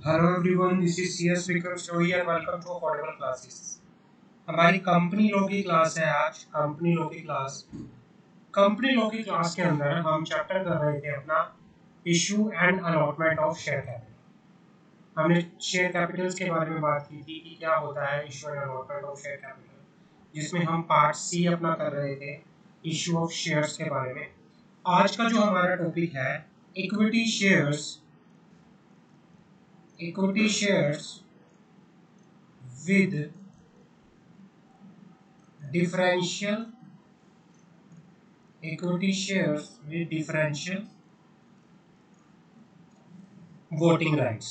Hello everyone, this is CS Vikram Story and welcome to Affordable Classes। हमारी company law की class है आज। Company law की class के अंदर हम चैप्टर कर रहे थे अपना issue and allotment of share capital. हमने शेयर कैपिटल्स के बारे में बात की थी कि क्या होता है issue and allotment of share capital, जिसमें हम पार्ट सी अपना कर रहे थे इशू ऑफ शेयर्स के बारे में। आज का जो हमारा टॉपिक है equity shares with differential voting rights।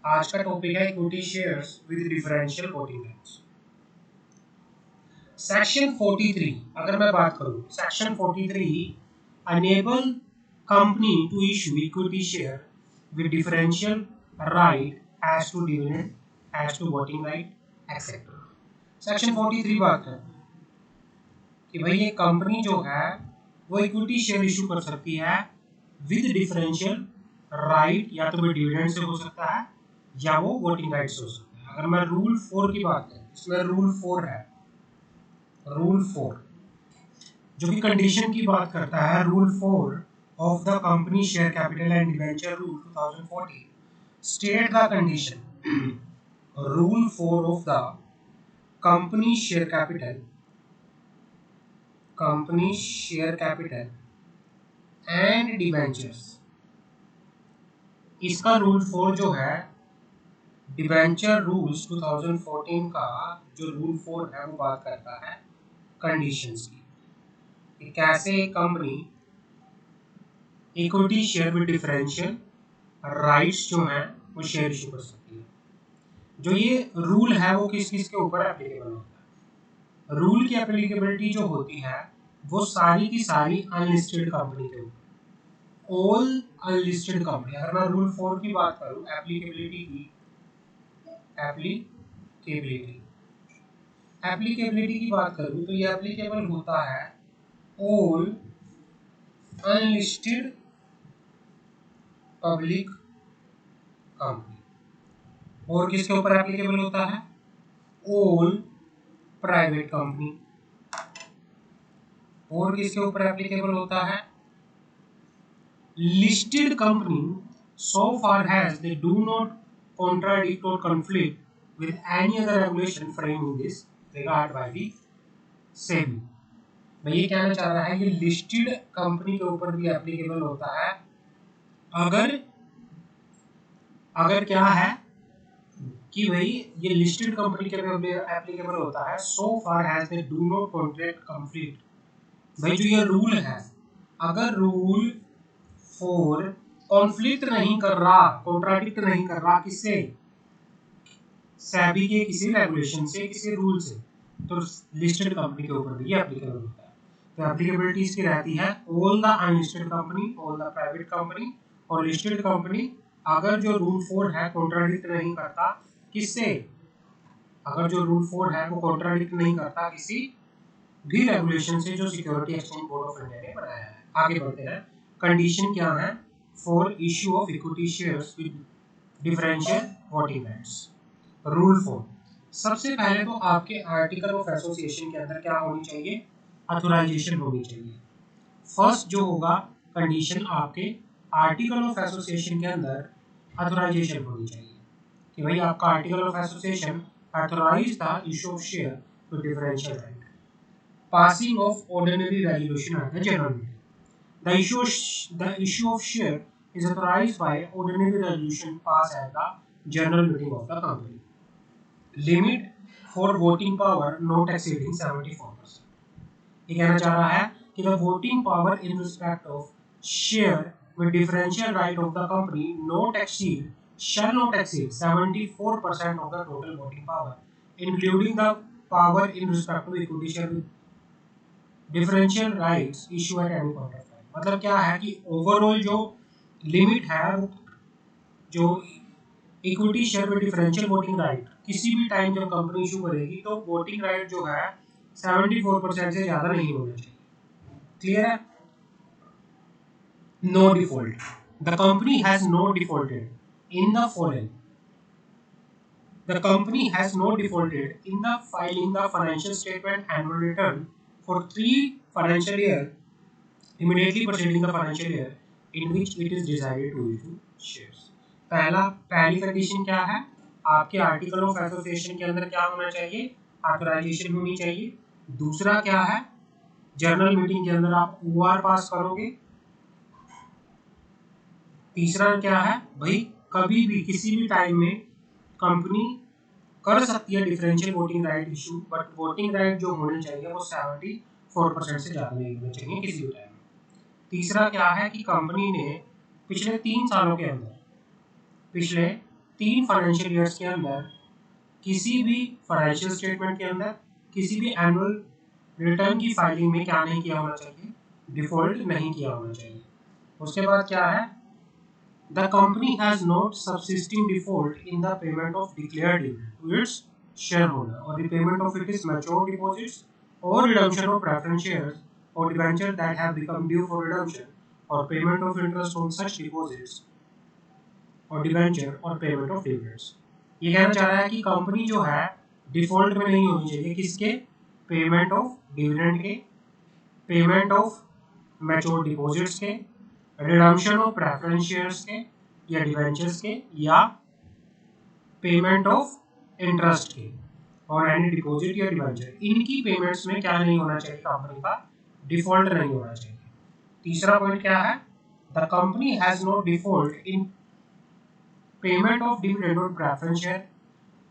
आज का टॉपिक है equity shares with differential voting rights. Section 43 अगर मैं बात करूं, section 43 enable company to issue equity share with differential right as to dividend, as to voting right etcetera. Section 43 बात करता है कि भाई ये कंपनी जो है वो इक्विटी शेयर इशू कर सकती है विद डिफरेंशियल राइट, या तो डिविडेंड से हो सकता है या वो वोटिंग राइट से हो सकता है। अगर मैं रूल 4 की बात करूं, इसमें रूल 4 है, रूल 4 जो कि कंडीशन की बात करता है। Rule 4 of the company share capital and debenture rule 2014 state the condition. Rule 4 of the company share capital and debentures, इसका रूल 4 जो है डिबेंचर रूल्स 2014 का जो रूल 4 है वो बात करता है कंडीशंस की कि कैसे company equity share with differential rights जो हैं वो शेयर इशू कर सकती है। जो ये रूल है वो किस किस के ऊपर एप्लीकेबल होता है। रूल की एप्लीकेबिलिटी जो होती है वो सारी की सारी अनलिस्टेड कंपनी के ऊपर, ऑल अनलिस्टेड कंपनी। अगर मैं रूल 4 की बात करूं, एप्लीकेबिलिटी की बात करूं तो ये एप्लीकेबल होता है ऑल अनलिस्टेड पब्लिक कंपनी। और किसके ऊपर एप्लीकेबल होता है? All private company. और किसके ऊपर एप्लीकेबल होता है? Listed company so far as they do not contradict or conflict with any other regulation framed in this regard by the SEBI। मैं ये कहना चाह रहा है ये लिस्टेड कंपनी के ऊपर भी एप्लीकेबल होता है अगर क्या है कि भाई ये लिस्टेड कंपनी के एप्लीकेबल होता है so far has they do not contract conflict. भाई जो ये रूल है, अगर रूल 4 कॉन्फ्लिक्ट नहीं कर रहा, कॉन्ट्राडिक्ट नहीं कर रहा किससे? सेबी के किसी रेगुलेशन से, किसी रूल से, तो लिस्टेड कंपनी के ऊपर भी ये एप्लीकेबल होता है। तो एप्लीकेबिलिटी इसकी रहती है all the unlisted company, all the private company और लिस्टेड कंपनी। अगर जो रूल 4 है कॉन्ट्राडिक्ट नहीं करता किससे? अगर जो रूल 4 है वो कॉन्ट्राडिक्ट नहीं करता किसी भी रेगुलेशन से जो security exchange board of India ने बनाया है। आगे बढ़ते हैं। कंडीशन क्या है for issue of equity shares with differential voting rights? Rule 4 सबसे पहले तो आपके आर्टिकल ऑफ एसोसिएशन के अंदर क्या होनी चाहिए? ऑथराइजेशन होनी चाहिए। फर्स्ट जो होगा कंडीशन, आपके आर्टिकल ऑफ एसोसिएशन के अंदर ऑथराइजेशन होनी चाहिए कि भाई आपका article of association authorise the issue of share with differential right. Passing of ordinary resolution at the general meeting. The issue of share is authorized by ordinary resolution passed at the general meeting of the company. Limit for voting power not exceeding 74%। ये कहना चाह रहा है कि the voting power in respect of share with differential right of the company shall not exceed 74% of the total voting power, including the power in respect to equity share with differential rights issue at any point of time। मतलब क्या है कि overall जो limit है वो जो equity share with differential voting right किसी भी टाइम जब कंपनी इशू करेगी तो वोटिंग राइट जो है 74% से ज्यादा नहीं होना चाहिए। क्लियर है? No default. The company has no defaulted in the following. The company has not defaulted in the filing the financial statement annual return for 3 financial year immediately preceding the financial year in which it is decided to issue shares. पहली condition क्या है, आपके article of association के अंदर क्या होना चाहिए, authorisation होनी चाहिए। दूसरा क्या है, जनरल मीटिंग के अंदर आप ओआर पास करोगे। तीसरा क्या है भाई, कभी भी किसी भी टाइम में कंपनी कर सकती है differential voting right issue, but voting right जो होने चाहिए वो 74% से ज़्यादा नहीं होने चाहिए किसी भी टाइम में। तीसरा क्या है कि कंपनी ने पिछले 3 सालों के अंदर, पिछले 3 फाइनेंशियल ईयर्स के अंदर किसी भी फाइनेंशियल स्टेटमेंट के अंदर, किसी भी एनुअल रिटर्न की फाइलिंग में क्या नहीं किया होना चाहिए, डिफॉल्ट नहीं किया होना चाहिए। उसके बाद क्या है, the company has not subsisting default in the payment of declared dividend to its shareholder or the payment of its mature deposits or redemption of preference shares or debentures that have become due for redemption or payment of interest on such deposits or debenture or payment of dividends। ये कहना चाह रहा है कि company जो है default में नहीं होनी चाहिए, किसके, पेमेंट ऑफ डिविडेंड के, पेमेंट ऑफ मैच्योर डिपॉजिट्स के, रिडम्पशन ऑफ प्रेफरेंस शेयर्स के या डिवेंचर्स के, या पेमेंट ऑफ इंटरेस्ट के और एनी डिपॉजिट या डिवेंचर, इनकी पेमेंट्स में क्या नहीं होना चाहिए, कंपनी का डिफॉल्ट नहीं होना चाहिए। तीसरा पॉइंट क्या है, the company has no default in payment of dividend और preference share,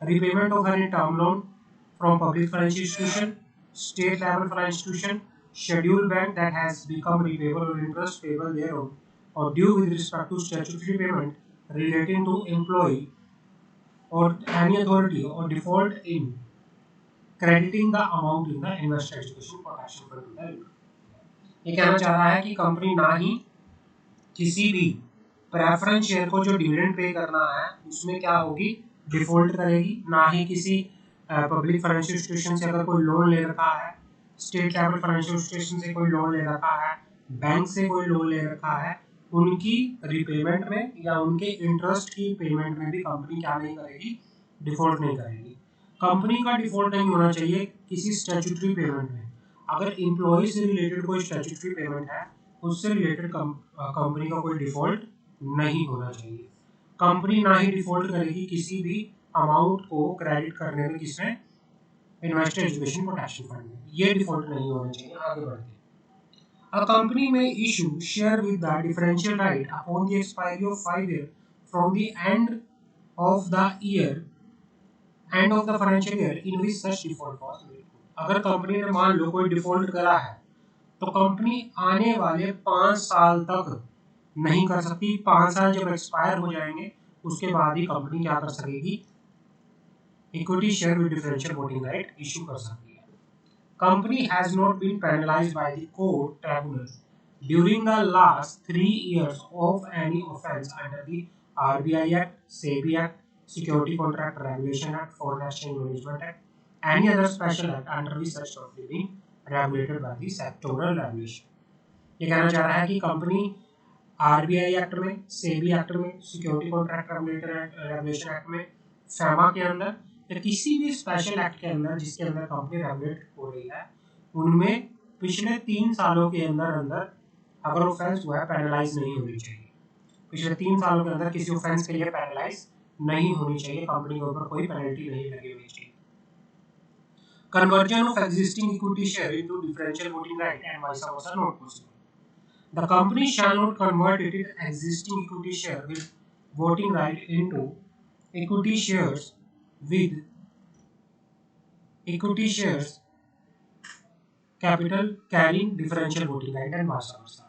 repayment of any term loan from public financial institution, state level financial institution, scheduled bank that has become repayable or interest payable thereon, or due with respect to statutory payment relating to employee or any authority, or default in crediting the amount in the investor education protection fund। ये कहना चाह रहा है कि company ना ही किसी भी preference share को जो डिविडेंड पे करना है उसमें क्या होगी, डिफॉल्ट करेगी, ना ही किसी पब्लिक फाइनेंशियल इंस्टीट्यूशन से अगर कोई लोन ले रखा है, स्टेट लेवल फाइनेंशियल इंस्टीट्यूशन से कोई लोन ले रखा है, बैंक से कोई लोन ले रखा है, उनकी रिपेमेंट में या उनके इंटरेस्ट की पेमेंट में भी कंपनी क्या नहीं करेगी, डिफॉल्ट नहीं करेगी। कंपनी का डिफॉल्ट नहीं होना चाहिए किसी स्टैट्यूटरी पेमेंट में। अगर एम्प्लॉय से रिलेटेड कोई स्टैट्यूटरी पेमेंट है, उससे रिलेटेड कंपनी का कोई डिफॉल्ट नहीं होना चाहिए। कंपनी ना ही डिफॉल्ट करेगी किसी भी अमाउंट को क्रेडिट करने में, किसमें, इन्वेस्टर एजुकेशन प्रोटेक्शन फंड में, ये डिफॉल्ट नहीं होना चाहिए। आगे बढ़ते हैं। अ कंपनी में issue share with the differential right upon the expiry of 5 year from the end of the year, end of the financial year in which such default was made. अगर company ने मान लो कोई default करा है तो company आने वाले 5 साल तक नहीं कर सकती। 5 साल जब एक्सपायर हो जाएंगे उसके बाद ही कंपनी क्या कर सकेगी, equity share with differential voting right issue कर सकती है। Company has not been penalised by the court tribunal during the last 3 years of any offence under the RBI act, SEBI act, security contract regulation act, foreign exchange management act, any other special act under which such company being regulated by the sectoral regulation. ये कहना चाह रहा है कि company RBI act में, SEBI act में, security contract regulation act में, फैमा के अंदर या किसी भी स्पेशल एक्ट के अंदर जिसके अंदर कंपनी रेगुलेट हो रही है, उनमें पिछले 3 सालों के अंदर अगर ऑफेंस हुआ है पेनलाइज नहीं होनी चाहिए। पिछले 3 सालों के अंदर किसी ऑफेंस के लिए पेनलाइज नहीं होनी चाहिए, कंपनी के ऊपर कोई पेनल्टी नहीं लगी होनी चाहिए। Conversion of existing equity share into differential voting right and vice versa not possible. The company shall not convert its existing equity share with voting right into equity shares with equity shares capital carrying differential voting right and vice versa।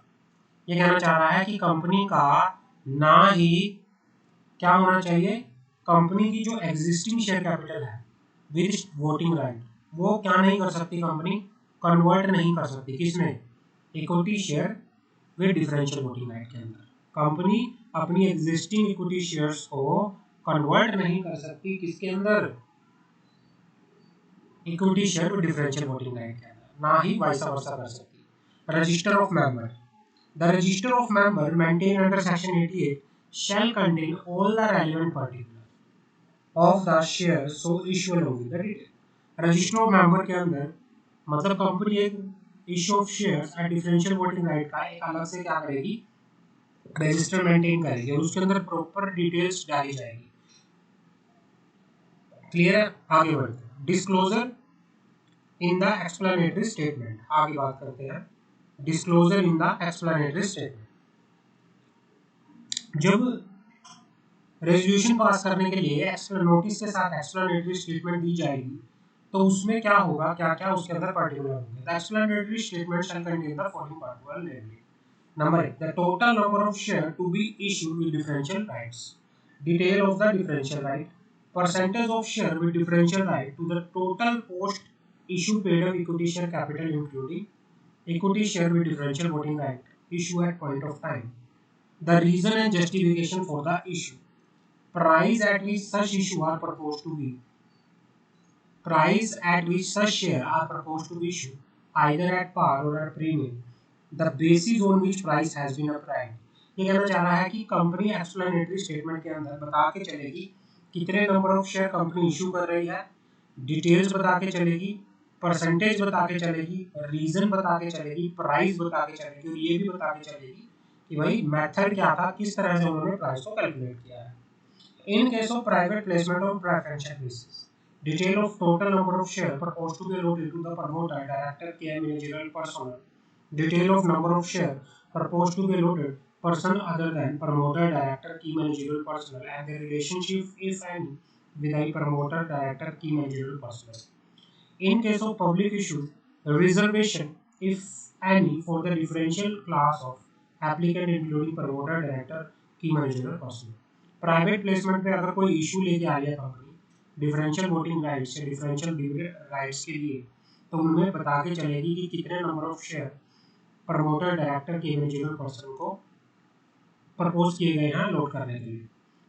ये कहना चाह रहा है कि company का ना ही क्या होना चाहिए, कंपनी की जो एग्जिस्टिंग शेयर कैपिटल है विद वोटिंग राइट, वो क्या नहीं कर सकती, कंपनी कन्वर्ट नहीं कर सकती, किसमें, equity share with differential voting right के अंदर। कंपनी अपनी एग्जिस्टिंग इक्विटी शेयर्स को कन्वर्ट नहीं कर सकती, किसके अंदर, equity share with differential voting right के अंदर, ना ही वाइस वर्सा कर सकती। Register of member, the register of member maintain under section 88 shall contain all the relevant particulars of the share so issued होगी the detail. Register of member के अंदर मतलब company एक issue of shares at differential voting right का एक अलग से क्या करेगी, रजिस्टर मेंटेन करेगी और उसके अंदर प्रॉपर डिटेल्स डाली जाएगी। क्लियर है? आगे बढ़ते हैं। Disclosure in the explanatory statement, आगे बात करते हैं disclosure in the explanatory statement. जब रेजोल्यूशन पास करने के लिए नोटिस के साथ एक्सप्लेनेटरी स्टेटमेंट दी जाएगी तो उसमें क्या होगा, क्या क्या उसके अंदर पर्टिकुलर होंगे। The explanatory statement shall contain the following particular namely number 1 the total number of share to be issued with differential rights, detail of the differential right, percentage of share with differential right to the total post issue paid of equity share capital including equity share with differential voting right issue at point of time, the reason and justification for the issue, price at which such issue are proposed to be, price at which such share are proposed to be issued either at par or at premium, the basis on which price has been applied। ये कहना चाह रहा है कि company explanatory statement के अंदर बता के चलेगी कितने number of share company issue कर रही है, डिटेल्स बता के चलेगी, परसेंटेज बता के चलेगी, रीजन बता के चलेगी, प्राइस बता के चलेगी और ये भी बता के चलेगी कि भाई मेथड क्या था, किस तरह से उन्होंने प्राइस को कैलकुलेट किया है। इन case of private placement on preferential basis, detail of total number of share proposed to be allotted to the promoter, director, key managerial personnel, detail of number of share proposed to be allotted person other than promoter, director, key managerial personnel and their relationship if any with the promoter, director, key managerial personnel. In case of public issue, reservation if any for the differential class of applicant including promoter, director, key managerial personnel. Private placement पे अगर कोई issue लेके आ गया company differential voting rights या differential rights के लिए, तो उनमें बता के चलेगी कि कितने number of share promoter, director, के मैनेजरियल पर्सन को प्रपोज किए गए हैं लोड करने के लिए।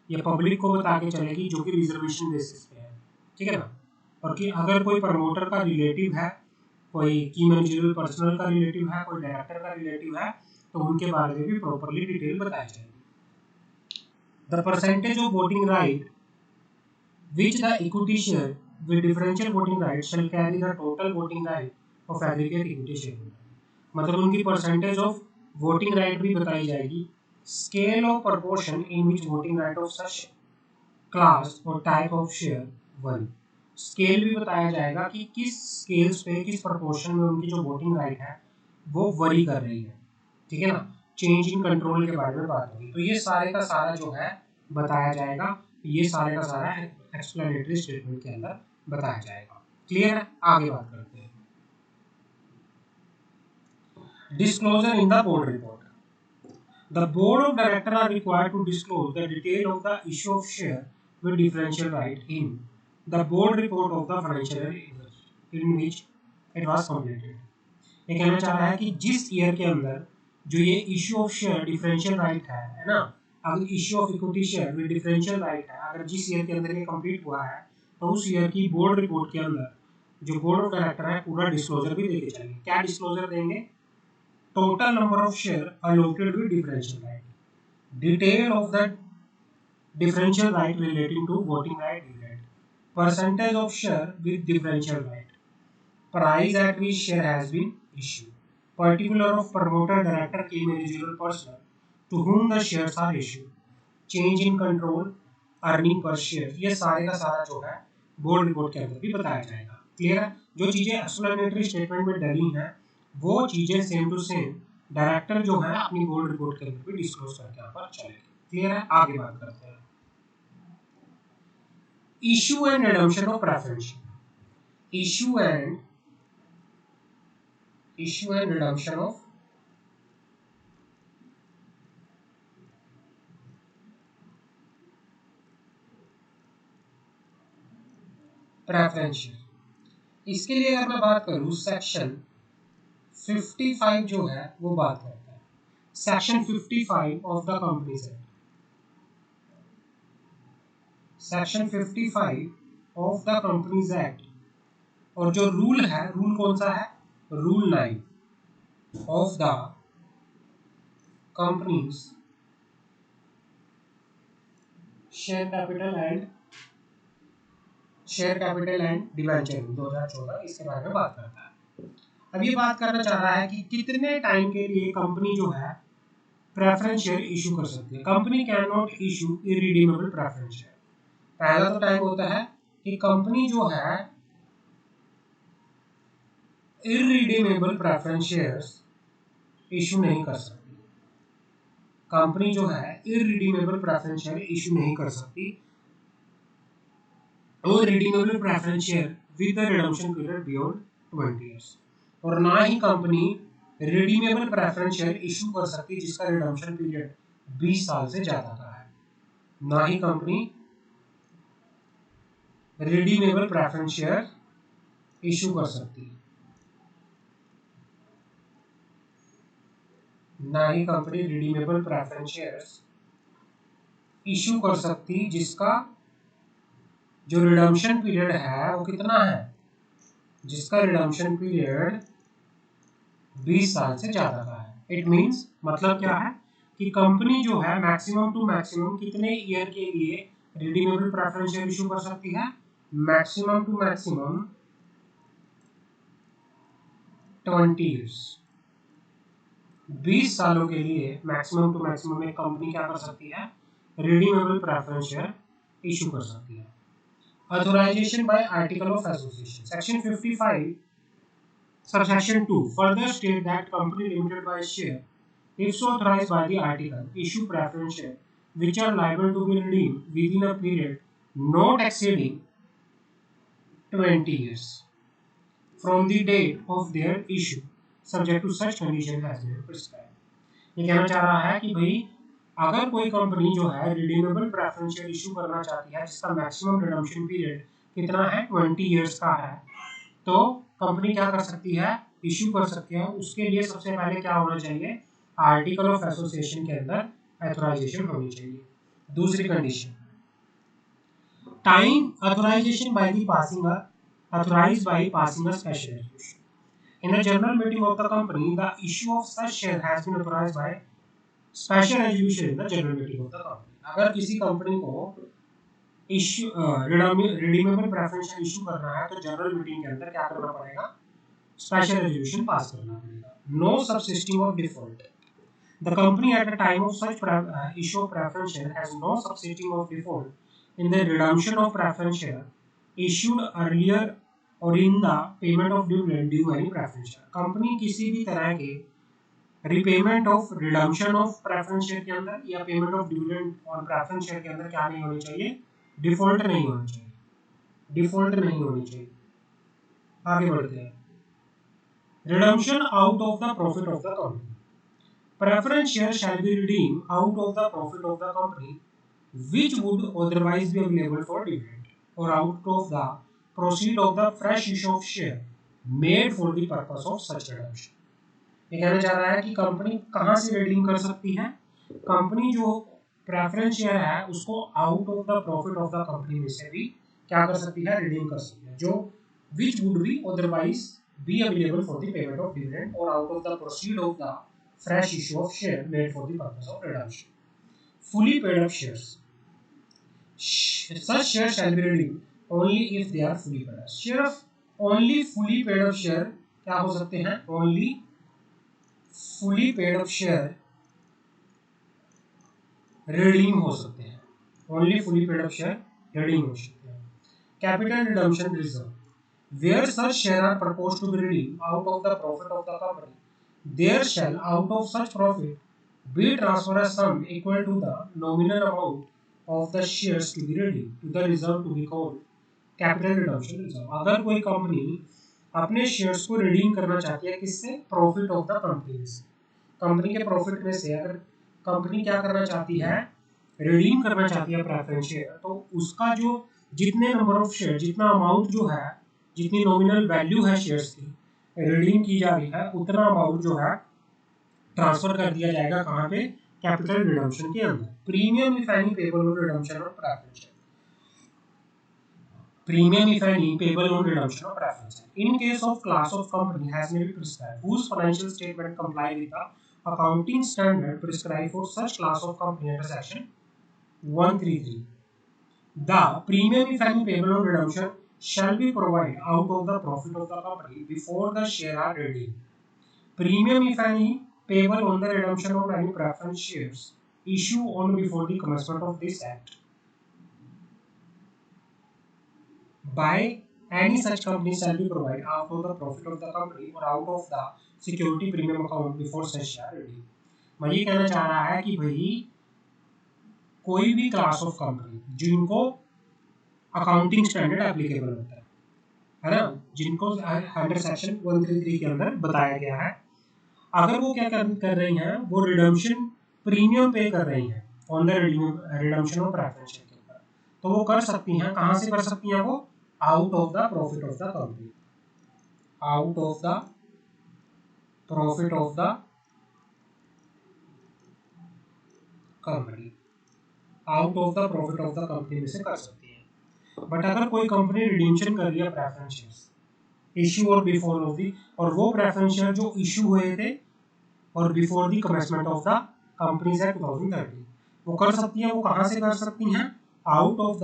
ये पब्लिक को बता के चलेगी जो कि रिजर्वेशन बेसिस पे है, ठीक है ना। और कि अगर कोई प्रमोटर का रिलेटिव है, कोई की मैनेजरियल पर्सनल का रिलेटिव है, कोई डायरेक्टर का रिलेटिव है, तो उनके बारे में भी प्रॉपर्ली डिटेल बताई जाएगी। The percentage of voting right which the equity share with differential voting rights shall carry the total voting right of aggregate equity shareholder, मतलब उनकी परसेंटेज ऑफ वोटिंग राइट भी बताई जाएगी। Scale of proportion in which voting right of such class और type of share vary, scale भी बताया जाएगा कि किस स्केल्स पे किस प्रपोर्शन में उनकी जो वोटिंग राइट है वो वरी कर रही है, ठीक है ना। चेंज इन कंट्रोल के बारे में बात होगी। तो ये सारे का सारा जो है बताया जाएगा, ये सारे का सारा एक्सप्लेनेटरी स्टेटमेंट के अंदर बताया जाएगा। क्लियर है? आगे बात करते हैं। Disclosure in the board report, the board of director are required to disclose the detail of the issue of share with differential right in the board report of the financial year in which it was completed. ये कहना चाह रहा है कि जिस year के अंदर जो ये issue of share differential right है ना, अगर issue of equity share with differential right है, अगर जिस ईयर के अंदर ये कंप्लीट हुआ है तो उस ईयर की बोर्ड रिपोर्ट के अंदर जो बोर्ड ऑफ डायरेक्टर है पूरा डिस्क्लोजर भी देके चलेंगे। क्या डिस्क्लोजर देंगे? Total number of share allotted with differential right, detail of the differential right relating to voting right dividend, percentage of share with differential right, price at which share has been issued, particular of promoter, director, key managerial personnel to whom the shares are issued, change in control, earning per share, ये सारे का सारा जो है board report के अंदर भी बताया जाएगा। क्लियर है? जो चीजें एक्सप्लेनेटरी स्टेटमेंट में डली हैं वो चीजें सेम टू सेम डायरेक्टर जो है अपनी बोर्ड रिपोर्ट के अंदर भी डिस्क्लोज करके यहाँ पर चलेगी। क्लियर है? आगे बात करते हैं। Issue and redemption of preference, issue and redemption of preference. इसके लिए अगर मैं बात करूं सेक्शन 55 जो है वो बात करता है, section 55 of the companies act, section 55 of the companies act, और जो रूल है, रूल कौन सा है? Rule 9 of the Companies share capital and debenture 2014 इसके बारे में बात करता है। अब ये बात करना चाह रहा है कि कितने टाइम के लिए कंपनी जो है प्रेफरेंस शेयर इशू कर सकती है। Company can not issue irredeemable preference share. पहला तो टाइम होता है कि कंपनी जो है इरिडीमेबल प्रेफरेंस शेयर्स इशू नहीं कर सकती। कंपनी जो है इरिडीमेबल प्रेफरेंस शेयर इशू नहीं कर सकती और redeemable preference share with the redemption period beyond 20 years. और ना ही कंपनी रिडीमेबल प्रेफरेंस शेयर इशू कर सकती जिसका रिडम्पशन पीरियड 20 साल से ज्यादा का है। ना ही कंपनी रिडीमेबल प्रेफरेंस शेयर इशू कर सकती, ना ही कंपनी रिडीमेबल प्रेफरेंस शेयर्स इशू कर सकती जिसका जो रिडम्पशन पीरियड है वो कितना है, जिसका रिडम्पशन पीरियड 20 साल से ज्यादा का है। इट मींस मतलब क्या है कि कंपनी जो है मैक्सिमम टू मैक्सिमम कितने ईयर के लिए रिडीमेबल प्रेफरेंस शेयर इशू कर सकती है, मैक्सिमम टू मैक्सिमम 20 इयर्स। 20 सालों के लिए मैक्सिमम टू मैक्सिमम एक कंपनी क्या कर सकती है, रिडीमेबल प्रेफरेंस शेयर इशू कर सकती है। Authorisation by article of association section 55 subsection 2 further state that company limited by share if so authorized by the article issue preference share which are liable to be redeemed within a period not exceeding 20 years from the date of their issue subject to such condition as may prescribed। ये कहना चाह रहा है कि भाई अगर कोई company जो है रिडीमेबल प्रेफरेंस शेयर इशू करना चाहती है जिसका मैक्सिमम रिडम्पशन पीरियड कितना है 20 इयर्स का है, तो कंपनी क्या कर सकती है, इशू कर सकती है। उसके लिए सबसे पहले क्या होना चाहिए, आर्टिकल ऑफ एसोसिएशन के अंदर ऑथराइजेशन होनी चाहिए। दूसरी condition time authorisation by the passing authorized by passing a special resolution in the general meeting of the company the issue of such share has been authorized by special resolution in the general meeting of the company। अगर किसी company को issue redeemable preference issue करना है तो general meeting के अंदर क्या करना पड़ेगा, स्पेशल रेजोल्यूशन पास करना पड़ेगा। No subsisting of default the company at the time of such issue of preference share has no subsisting of default in the redemption of preference share issued earlier और in the payment of dividend due any preference share. Company किसी भी तरह के repayment of redemption of preference share के अंदर या payment of dividend on preference share के अंदर क्या नहीं होनी चाहिए, डिफॉल्ट नहीं होनी चाहिए, डिफॉल्ट नहीं होनी चाहिए। आगे बढ़ते हैं, redemption out of the profit of the company preference share shall be redeemed out of the profit of the company which would otherwise be available for dividend or out of the proceed of the fresh issue of share made for the purpose of such redemption। ये कहना चाह रहा है कि company कहां से redeem कर सकती है, कंपनी जो प्रेफरेंस शेयर है उसको out of the profit of the company में से भी क्या कर सकती है, रिडीम कर सकती है, जो which would be otherwise be available for the payment of dividend or out of the proceed of the fresh issue of share made for the purpose of redemption। Fully paid up shares such shares shall be redeemed only if they are fully paid up। share of only fully paid up share क्या हो सकते हैं, only fully paid up share redeem हो सकते हैं, only fully paid up share redeem हो सकते हैं। capital redemption reserve where such shares are proposed to be redeemed out of the profit of the company there shall out of such profit be transferred a sum equal to the nominal amount of the shares to be redeemed to the reserve to be called capital redemption reserve। अगर कोई company अपने shares को redeem करना चाहती है किससे, profit of the company से, company के प्रॉफिट में से अगर कंपनी क्या करना चाहती है, रिडीम करना चाहती है प्रेफरेंस शेयर, तो उसका जो जितने नंबर ऑफ शेयर, जितना अमाउंट जो है, जितनी नॉमिनल वैल्यू है शेयर्स की रिडीम की जा रही है उतना अमाउंट जो है ट्रांसफर कर दिया जाएगा कहां पे, कैपिटल रिडम्पशन के अंदर। Premium if any payable on redemption of preference share premium if any payable on redemption of preference in case of class of company has been prescribed whose financial statement comply with the accounting standard prescribed for such class of company under section 133 The premium, if any, payable on redemption shall be provided out of the profit of the company before the share are redeemed. Premium, if any, payable on the redemption of any preference shares issue on before the commencement of this act by any such company shall be provided out of the profit of the company or out of the security premium account before such share redeemed. मैं ये कहना चाह रहा है कि भाई कोई भी क्लास ऑफ कंपनी जिनको अकाउंटिंग स्टैंडर्ड एप्लीकेबल होता है ना, जिनको अंडर सेक्शन 133 के अंदर बताया गया है, अगर वो क्या कर रही हैं, वो रिडम्पशन प्रीमियम पे कर रही हैं on the redemption of preference share के ऊपर, तो वो कर सकती हैं, कहाँ से कर सकती हैं वो, out of the profit of the company, out of the profit of the company, out of the profit of the company में से कर सकती है। बट अगर कोई कंपनी रिडीम्पशन कर रही है प्रेफरेंस शेयर्स इशू और बिफोर ऑफ दी, और वो प्रेफरेंस शेयर जो इशू हुए थे और before the commencement of the companies act 2013, वो कर सकती है, वो कहाँ से कर सकती हैं, out of the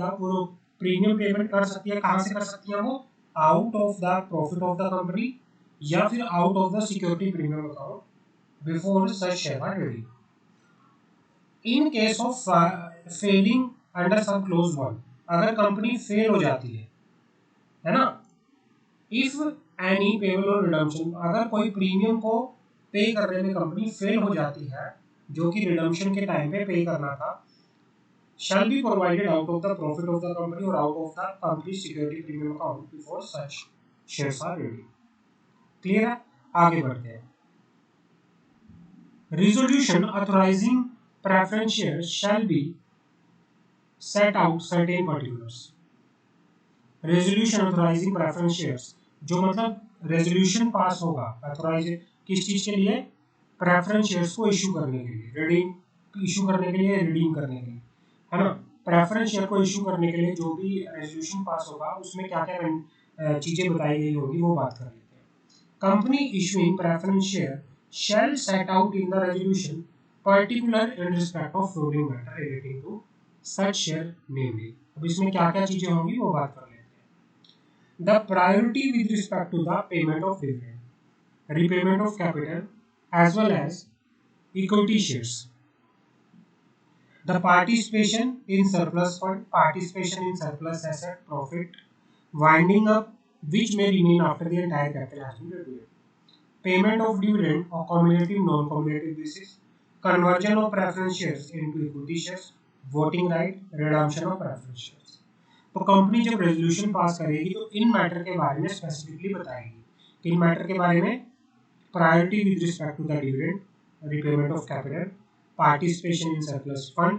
premium payment कर सकती है, कहाँ से कर सकती है वो, out of the profit of the company या फिर out of the security premium account before such share are ready. In case of failing under sub clause 1, अगर कंपनी फेल हो जाती है ना, इफ एनी पेबल और रिडम्पशन, अगर कोई प्रीमियम को पे करने में कंपनी फेल हो जाती है जो कि रिडम्पशन के टाइम पे करना था, shall be provided out of the profit of the company or out of the company security premium account before such shares are ready। Clear है, आगे बढ़ते हैं। Resolution authorizing preference shares shall be set out certain particulars। Resolution authorising preference shares, जो मतलब resolution pass होगा authorise किस चीज के लिए, प्रेफरेंस शेयर्स को इशू करने के लिए, रिडीम इशू करने के लिए, रिडीम करने के लिए, है ना। प्रेफरेंस शेयर को इशू करने के लिए जो भी रेजोल्यूशन पास होगा उसमें क्या क्या चीजें बताई गई होगी वो बात कर लेते हैं। Company issuing preference share shall set out in the resolution particular in respect of floating matter relating to such share namely. अब इसमें क्या क्या चीजें होंगी वो बात कर लेते हैं। The priority with respect to the payment of dividend, repayment of capital, as well as equity shares. The participation in surplus fund, participation in surplus asset, profit, winding up, which may remain after the entire capital has been repaid. Payment of dividend on cumulative, non-cumulative basis, conversion of preference shares into equity shares, voting right, redemption of preference shares. तो company जब resolution pass करेगी तो इन matter के बारे में specifically बताएगी कि इन matter के बारे में priority with respect to the dividend, repayment of capital, participation in surplus fund,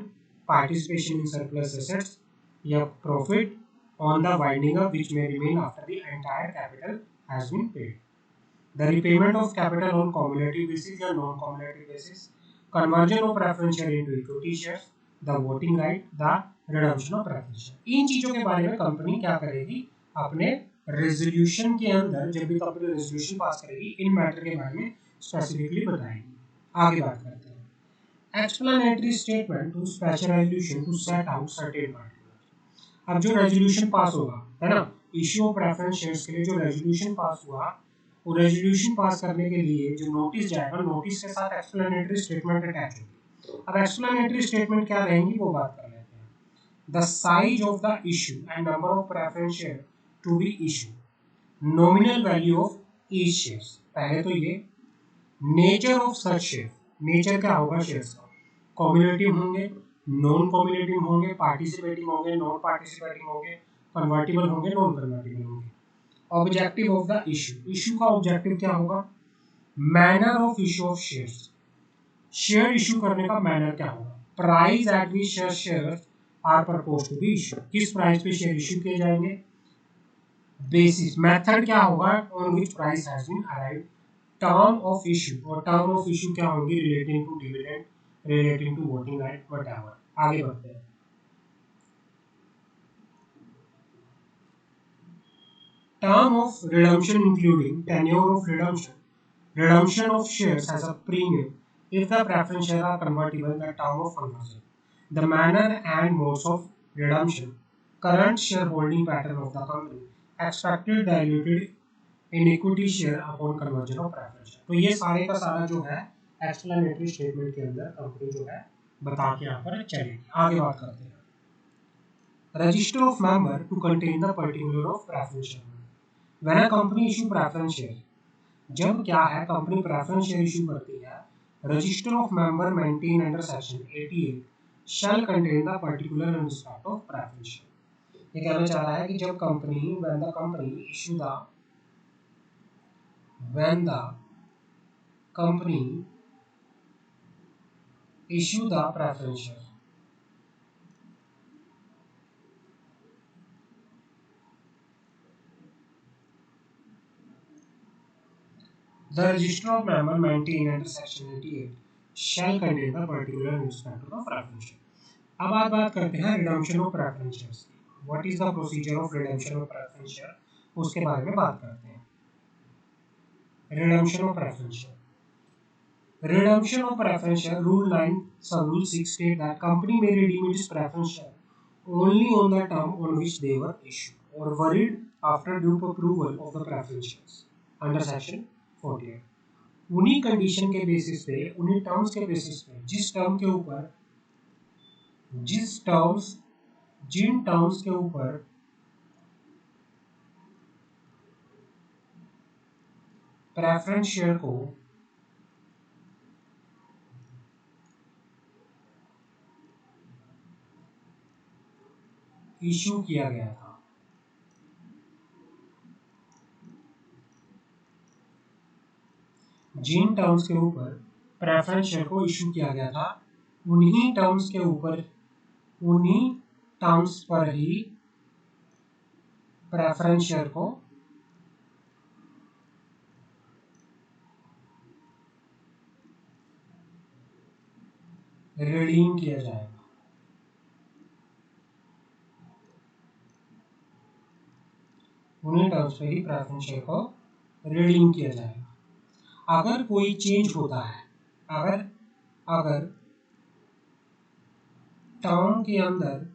participation in surplus assets या profit on the winding up which may remain after the entire capital has been paid, the repayment of capital on cumulative basis या non cumulative basis, conversion of preference share into equity shares, the voting right, the redemption of preference share. इन चीजों के बारे में company क्या करेगी अपने resolution के अंदर, जब भी कंपनी रेजोल्यूशन पास करेगी इन मैटर के बारे में स्पेसिफिकली बताएगी। आगे बात करते हैं। Explanatory statement to special resolution to set out certain particulars. अब जो रेजोल्यूशन पास होगा, है ना, इश्यू ऑफ प्रेफरेंस शेयर्स के लिए जो रेजोल्यूशन पास हुआ, वो रेजोल्यूशन पास करने के लिए जो नोटिस जाएगा, नोटिस के साथ एक्सप्लेनेटरी स्टेटमेंट अटैच होगी। अब एक्सप्लेनेटरी स्टेटमेंट क्या रहेंगी वो बात कर लेते हैं। The size of the issue and number of preference share to be issued, nominal value of each shares। पहले तो ये nature of such share, nature क्या होगा शेयर्स का, कम्युलेटिव होंगे, नॉन कम्युलेटिव होंगे, पार्टिसिपेटिंग होंगे, नॉन पार्टिसिपेटिंग होंगे, कन्वर्टिबल होंगे, नॉन कन्वर्टिबल होंगे। Objective of the issue, issue का ऑब्जेक्टिव क्या होगा, manner of issue of shares, share issue करने का मैनर क्या होगा, price at which shares are proposed to be issue, किस प्राइस पे शेयर इशू किए जाएंगे, बेसिस, मेथड क्या होगा, on which price has been arrived, term of issue, और टर्म ऑफ इशू क्या होंगी, relating to dividend, relating to voting right, whatever. आगे बढ़ते हैं। Term of redemption including tenure of redemption, redemption of shares has a premium if the preference shares are convertible in the term of conversion, the manner and modes of redemption, current shareholding pattern of the company, expected diluted in equity share upon conversion of preference share। तो ये सारे का सारा जो है explanatory statement के अंदर company जो है बता के यहाँ पर चलेगी। आगे बात करते हैं register of member to contain the particular of preference share. When a company issue preference share, जब क्या है कंपनी प्रेफरेंस शेयर इशू करती है, register of member maintain under section 88 shall contain the particular in respect of preference share. ये कहना चाह रहा है कि जब company when the company issue the when the company issue the preference share, the register of member maintained under section 88 shall contain the particular in respect to the preference share। अब आज बात करते हैं रिडम्पशन ऑफ प्रेफरेंस शेयर्स की। What is the procedure of redemption of preference share, उसके बारे में बात करते हैं। Redemption of preference share, redemption of preference share, rule 9 sub rule 6 state that company may redeem its preference share only on the term on which they were issued or varied after due approval of the preference shares under section 48। उन्हीं condition के basis पे, उन्हीं terms के basis पे, जिन terms के ऊपर preference share को issue किया गया था, जिन टर्म्स के ऊपर प्रेफरेंस शेयर को इशू किया गया था, उन्हीं टर्म्स पर ही प्रेफरेंस शेयर को रिडीम किया जाएगा। उन्हीं टर्म्स पर ही प्रेफरेंस शेयर को रिडीम किया जाएगा। अगर कोई चेंज होता है, अगर टर्म के अंदर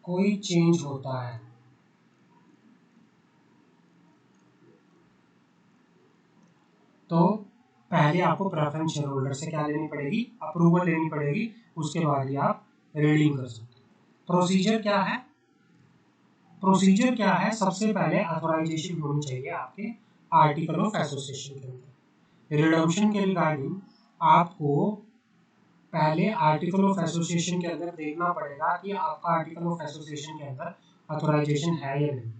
कोई चेंज होता है तो पहले आपको प्रेफरेंस शेयर होल्डर से क्या लेनी पड़ेगी, अप्रूवल लेनी पड़ेगी, उसके बाद ही आप रिडीम कर सकते हैं। प्रोसीजर क्या है, सबसे पहले ऑथराइजेशन होनी चाहिए आपके आर्टिकल ऑफ एसोसिएशन के अंदर। रिडम्पशन के रिगार्डिंग आपको पहले आर्टिकल ऑफ एसोसिएशन के अंदर देखना पड़ेगा कि आपका आर्टिकल ऑफ एसोसिएशन के अंदर ऑथराइजेशन है या नहीं।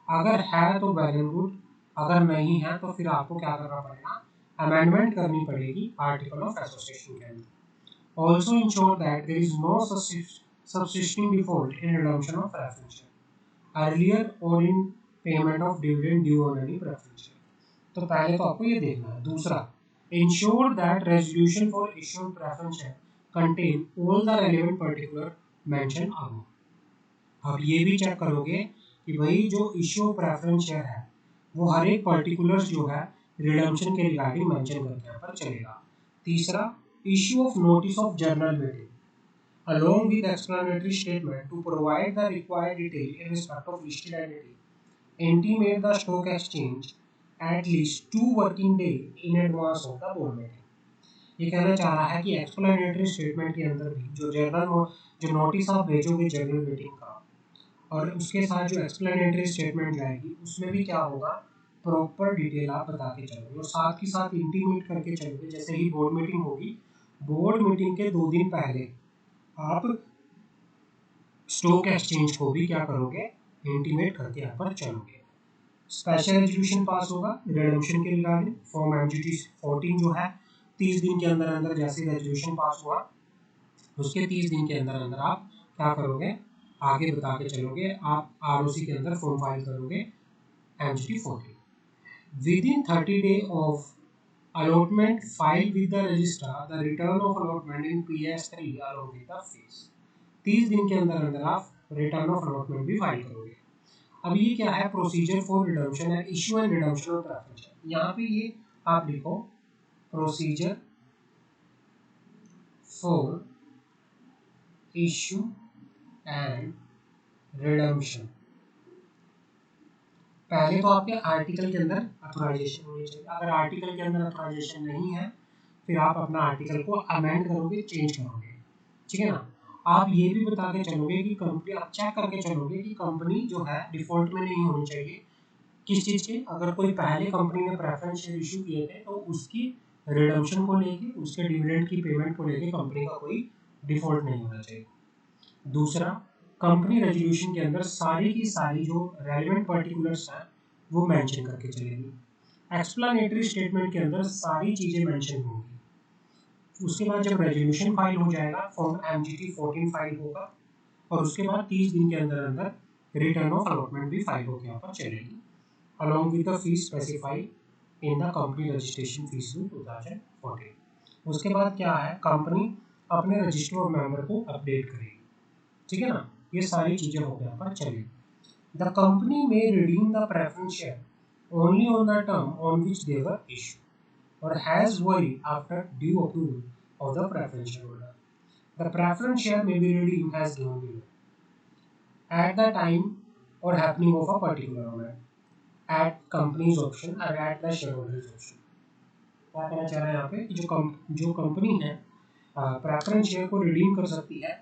अगर है तो वेल एंड गुड, अगर नहीं है तो फिर आपको क्या करना पड़ेगा, अमेंडमेंट करनी पड़ेगी आर्टिकल ऑफ एसोसिएशन के अंदर। Also ensure that there is no subsisting default in redemption of preference share earlier or in payment of dividend due on any preference share। तो पहले तो आपको ये देखना है। दूसरा, ensure that resolution for issued preference share contain all the relevant particular mentioned above। अब ये भी चेक करोगे कि भाई जो इश्यू प्रेफरेंस शेयर है वो हर एक पर्टिकुलर्स जो है रिडम्पशन के रिगार्डिंग मेंशन करके यहाँ पर चलेगा। तीसरा, issue of notice of general meeting along with explanatory statement to provide the required detail in respect of listed entity, intimate the stock exchange at least 2 working days in advance of the board meeting। ये कहना चाह रहा है कि explanatory statement के अंदर भी जो नोटिस आप भेजोगे जनरल मीटिंग का और उसके साथ जो एक्सप्लेनेटरी स्टेटमेंट जाएगी उसमें भी क्या होगा, प्रॉपर डिटेल आप बता के चलोगे और साथ ही साथ इंटीमेट करके चलोगे। जैसे ही बोर्ड मीटिंग होगी, बोर्ड मीटिंग के 2 दिन पहले आप स्टॉक एक्सचेंज को भी क्या करोगे, इंटीमेट करके यहाँ पर चलोगे। स्पेशल रेजोल्यूशन पास होगा रिडम्पशन के रिगार्डिंग फॉर्म एमजीटी 14 जो है 30 दिन के अंदर अंदर जैसे रेजोल्यूशन पास हुआ उसके 30 दिन के अंदर अंदर आप क्या करोगे, आगे बता के चलोगे। आप आरओसी के अंदर फॉर्म फाइल करोगे MGT 14 with in 30 days of allotment filed with the registrar the return of allotment in PS3 along with the fees। 30 दिन के अंदर अंदर आप रिटर्न ऑफ अलॉटमेंट भी फाइल करोगे। अब ये क्या है, procedure for redemption and issue and redemption of preference share. यहाँ पे ये आप लिखो procedure for issue and redemption. पहले तो आपके आर्टिकल के अंदर अथोराइजेशन होनी चाहिए। अगर आर्टिकल के अंदर अथोराइजेशन नहीं है फिर आप अपना आर्टिकल को अमेंड करोगे, चेंज करोगे, ठीक है ना। आप ये भी बता के चलोगे कि कंपनी, आप चेक करके चलोगे कि कंपनी जो है डिफॉल्ट में नहीं होनी चाहिए। किस चीज़ के? अगर कोई पहले कंपनी ने प्रेफरेंस शेयर इशू किए थे तो उसकी रिडम्पशन को लेके, उसके डिविडेंड की पेमेंट को लेके कंपनी का कोई डिफॉल्ट नहीं होना चाहिए। दूसरा, कंपनी रेजोल्यूशन के अंदर सारी की सारी जो रेलेवेंट पर्टिकुलर्स हैं वो मेंशन करके चलेगी। एक्सप्लेनेटरी स्टेटमेंट के अंदर सारी चीज़ें मेंशन होंगी। उसके बाद जब रेजोल्यूशन फाइल हो जाएगा, फॉर्म MGT 14 फाइल होगा और उसके बाद 30 दिन के अंदर अंदर रिटर्न ऑफ अलॉटमेंट भी फाइल होकर यहाँ पर चलेगी, along with the fees specified in the company registration fees in 2014। उसके बाद क्या है, कंपनी अपने रजिस्टर ऑफ मेंबर को अपडेट करेगी, ठीक है ना। ये सारी चीजें होकर यहाँ पर चलेगी। The company may redeem the preference share only on the term on which they were issue or has valid after due approval of the preference share holder. The preference share may be redeem has given below at the time or happening of a particular event at company's option or at the shareholders option। क्या कहना चाह रहे हैं यहाँ पे कि जो company है प्रेफरेंस शेयर को रिडीम कर सकती है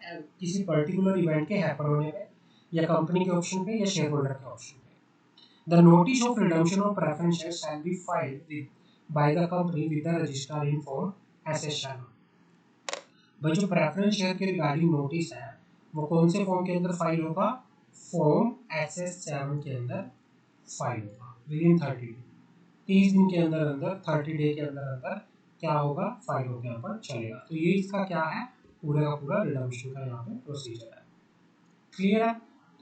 किसी पर्टिकुलर इवेंट के हैपन होने पे, या कंपनी के ऑप्शन पे, या शेयर होल्डर के ऑप्शन पे। The notice of redemption of preference share shall be filed with by the company with the registrar in form SS7। भाई जो प्रेफरेंस शेयर के रिगार्डिंग नोटिस है वो कौन से फॉर्म के अंदर फाइल होगा? फॉर्म SS7 के अंदर फाइल होगा विदिन 30 दिन के अंदर अंदर, 30 डे के अंदर अंदर क्या होगा, फाइल होकर यहाँ पर चलेगा। तो ये इसका क्या है, पूरे का पूरा रिडम्पशन का यहाँ पे प्रोसीजर है। क्लियर है?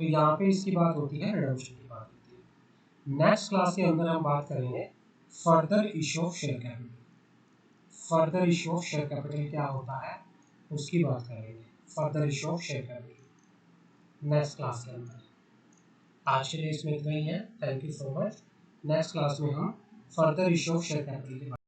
तो यहाँ पे इसकी बात होती है, रिडम्पशन की बात होती है। नेक्स्ट क्लास के अंदर हम बात करेंगे further issue of share capital. Further issue of share capital क्या होता है उसकी बात करेंगे। Further issue of share capital next class के अंदर। आज के लिए इसमें इतना ही है। Thank you so much. Next class में हम further issue of share capital के